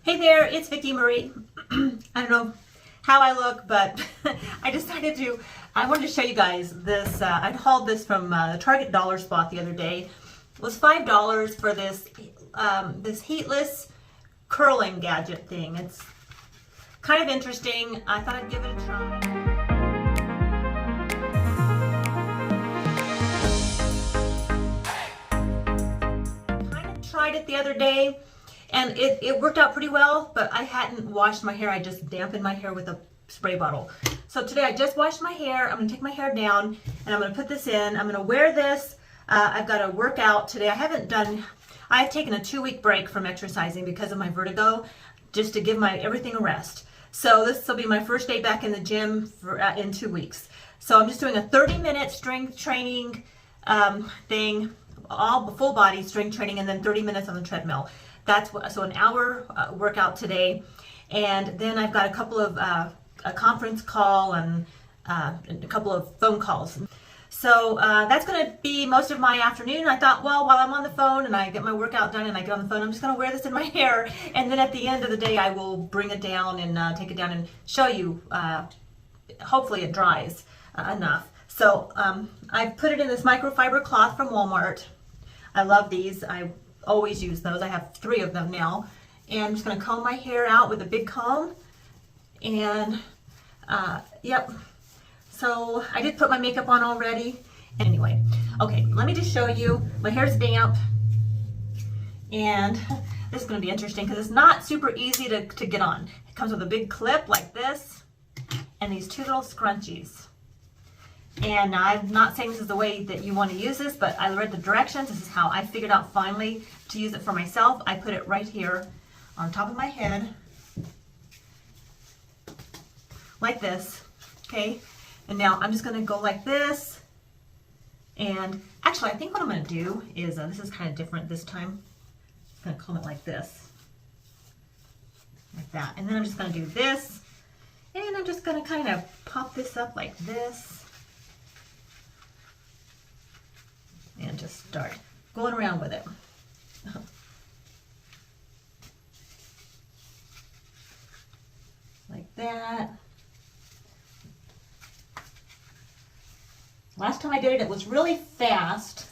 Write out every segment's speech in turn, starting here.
Hey there, it's Vicki Marie. I don't know how I look, but I wanted to show you guys this. I'd hauled this from TargetDollarSpot the other day. It was $5 for this this heatless curling gadget thing. It's kind of interesting. I thought I'd give it a try. Kind of tried it the other day. And it worked out pretty well, but I hadn't washed my hair. I just dampened my hair with a spray bottle. So today I just washed my hair. I'm gonna take my hair down and I'm gonna put this in. I'm gonna wear this. I've got to work out today. I've taken a 2-week break from exercising because of my vertigo, just to give everything a rest. So this will be my first day back in the gym in 2 weeks. So I'm just doing a 30-minute strength training thing, all full body strength training, and then 30 minutes on the treadmill. So an hour workout today, and then I've got a couple of a conference call and a couple of phone calls. So that's going to be most of my afternoon. I thought, well, while I'm on the phone and I get my workout done and I get on the phone, I'm just going to wear this in my hair, and then at the end of the day I will bring it down and take it down and show you. Hopefully it dries enough. So I've put it in this microfiber cloth from Walmart. I love these. I always use those. I have 3 of them now, and I'm just going to comb my hair out with a big comb. And yep, so I did put my makeup on already. Anyway, okay, let me just show you. My hair's damp, and this is going to be interesting because it's not super easy to get on. It comes with a big clip like this and these 2 little scrunchies. And I'm not saying this is the way that you want to use this, but I read the directions. This is how I figured out finally to use it for myself. I put it right here on top of my head, like this, okay? And now I'm just going to go like this. And actually, I think what I'm going to do is, this is kind of different this time. I'm going to comb it like this, like that. And then I'm just going to do this, and I'm just going to kind of pop this up like this. And just start going around with it. Like that. Last time I did it, it was really fast.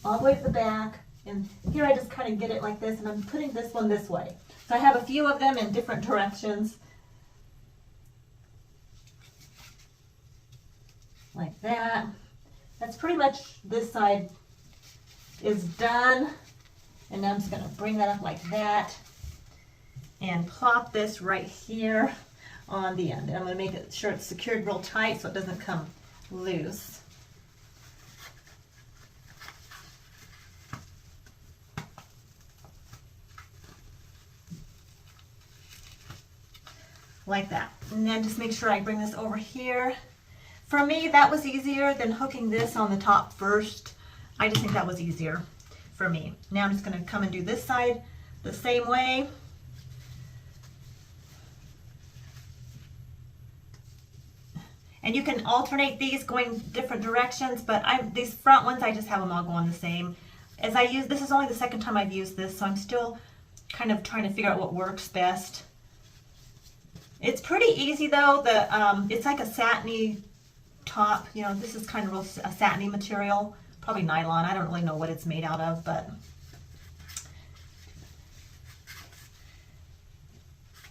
All the way to the back. And here I just kind of get it like this, and I'm putting this one this way. So I have a few of them in different directions. Like that. That's pretty much, this side is done. And now I'm just going to bring that up like that and plop this right here on the end. And I'm going to make sure it's secured real tight so it doesn't come loose. Like that. And then just make sure I bring this over here. For me, that was easier than hooking this on the top first. I just think that was easier for me. Now I'm just going to come and do this side the same way. And you can alternate these going different directions, but these front ones, I just have them all going the same. This is only the second time I've used this, so I'm still kind of trying to figure out what works best. It's pretty easy though. It's like a satiny top, you know, this is kind of a satiny material, probably nylon. I don't really know what it's made out of, but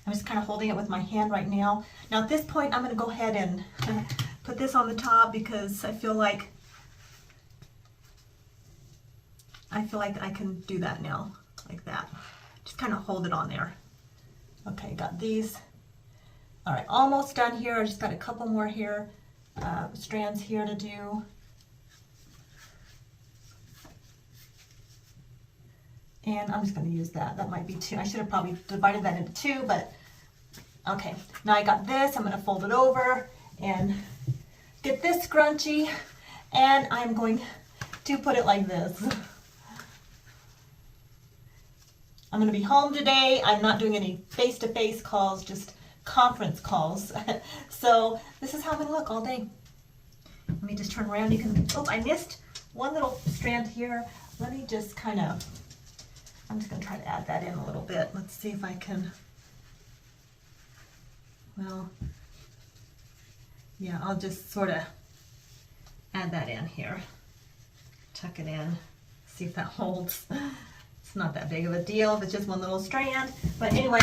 I'm just kind of holding it with my hand right now. Now at this point, I'm going to go ahead and put this on the top because I feel like I can do that now, like that. Just kind of hold it on there. Okay, got these. All right, almost done here. I just got a couple more here. Strands here to do. And I'm just going to use that. That might be 2. I should have probably divided that into 2, but okay. Now I got this. I'm going to fold it over and get this scrunchie, and I'm going to put it like this. I'm going to be home today. I'm not doing any face-to-face calls, just conference calls. So this is how I'm going to look all day. Let me just turn around. You can, oh, I missed one little strand here. let me just kind of, I'm just going to try to add that in a little bit. Let's see if I can, well, yeah, I'll just sort of add that in here. Tuck it in, see if that holds. It's not that big of a deal if it's just one little strand, but anyway,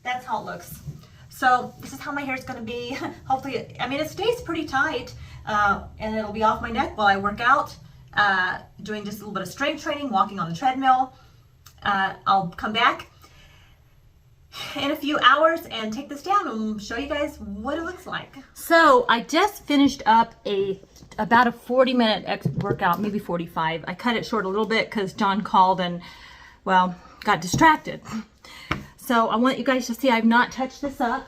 that's how it looks. So this is how my hair is going to be. Hopefully, I mean, it stays pretty tight, and it'll be off my neck while I work out, doing just a little bit of strength training, walking on the treadmill. I'll come back in a few hours and take this down and show you guys what it looks like. So I just finished up about a 40-minute workout, maybe 45. I cut it short a little bit because John called and, well, got distracted. So I want you guys to see I've not touched this up.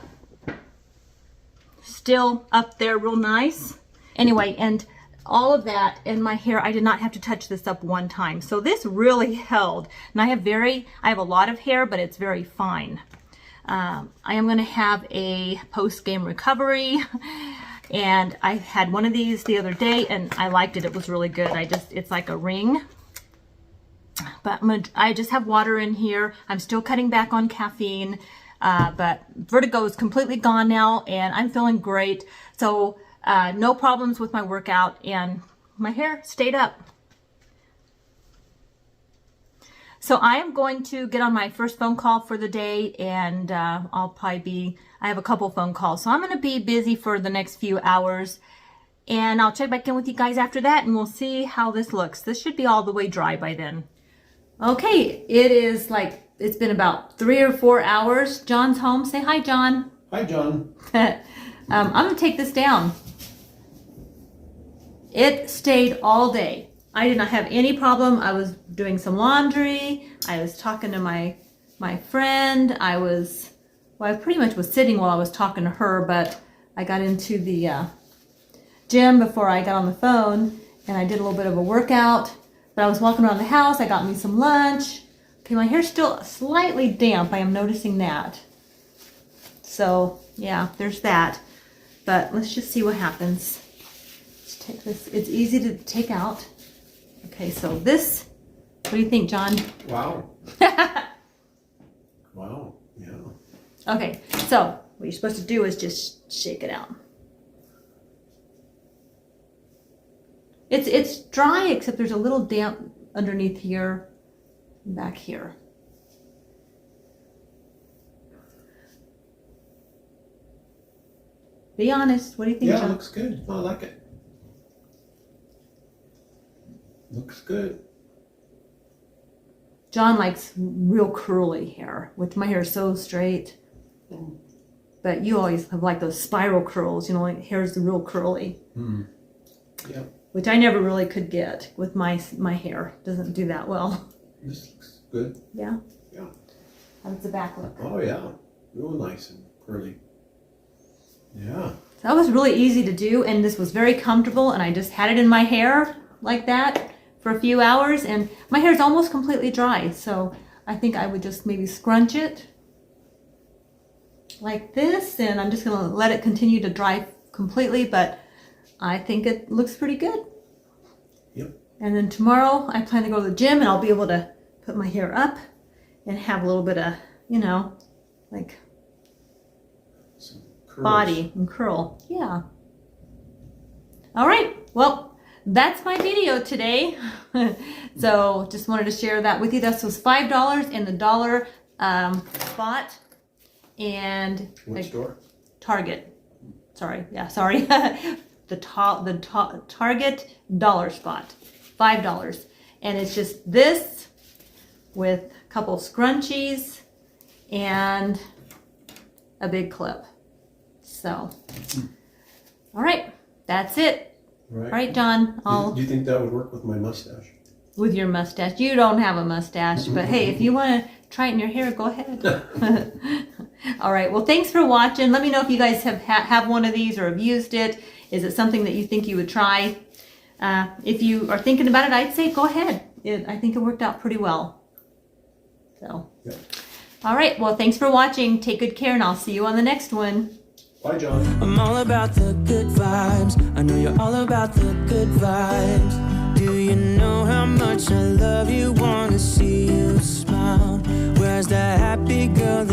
Still up there real nice. Anyway, and all of that in my hair, I did not have to touch this up one time. So this really held. And I have a lot of hair, but it's very fine. I am going to have a post-game recovery. And I had one of these the other day and I liked it. It was really good. It's like a ring. But I just have water in here. I'm still cutting back on caffeine. But vertigo is completely gone now and I'm feeling great. So no problems with my workout and my hair stayed up. So I am going to get on my first phone call for the day and I have a couple phone calls. So I'm going to be busy for the next few hours and I'll check back in with you guys after that and we'll see how this looks. This should be all the way dry by then. Okay, it's been about 3 or 4 hours. John's home. Say hi, John. Hi, John. I'm going to take this down. It stayed all day. I did not have any problem. I was doing some laundry. I was talking to my friend. I pretty much was sitting while I was talking to her, but I got into the gym before I got on the phone and I did a little bit of a workout. But I was walking around the house. I got me some lunch. Okay, my hair's still slightly damp. I am noticing that. So yeah, there's that. But let's just see what happens. Let's take this. It's easy to take out. Okay, so this, what do you think, John? Wow. Wow, yeah. Okay, so what you're supposed to do is just shake it out. It's dry, except there's a little damp underneath here, and back here. Be honest, what do you think, Yeah, John? it looks good. I like it. Looks good. John likes real curly hair, which my hair is so straight. But you always have like those spiral curls, you know, like hair's real curly. Mm. Yeah. Which I never really could get with my hair. Doesn't do that well. This looks good. Yeah? Yeah. How does the back look? Oh, yeah. Real nice and curly. Yeah. So that was really easy to do, and this was very comfortable, and I just had it in my hair like that for a few hours, and my hair is almost completely dry, so I think I would just maybe scrunch it like this, and I'm just going to let it continue to dry completely, but I think it looks pretty good. Yep. And then tomorrow I plan to go to the gym and I'll be able to put my hair up and have a little bit of, you know, like Some curls. body and curl. Yeah. All right. Well, that's my video today. So just wanted to share that with you. This was $5 in the dollar spot. And What store? Target. Sorry. Yeah, sorry. the Target Dollar Spot. $5. And it's just this with a couple scrunchies and a big clip. So, all right. That's it. Right. All right, John. Do you think that would work with my mustache? With your mustache. You don't have a mustache, but hey, if you want to try it in your hair, go ahead. All right. Well, thanks for watching. Let me know if you guys have one of these or have used it. Is it something that you think you would try? If you are thinking about it, I'd say go ahead. I think it worked out pretty well. So, Yep. All right. Well, thanks for watching. Take good care, and I'll see you on the next one. Bye, John. I'm all about the good vibes. I know you're all about the good vibes. Do you know how much I love you? Wanna see you smile. Where's that happy girl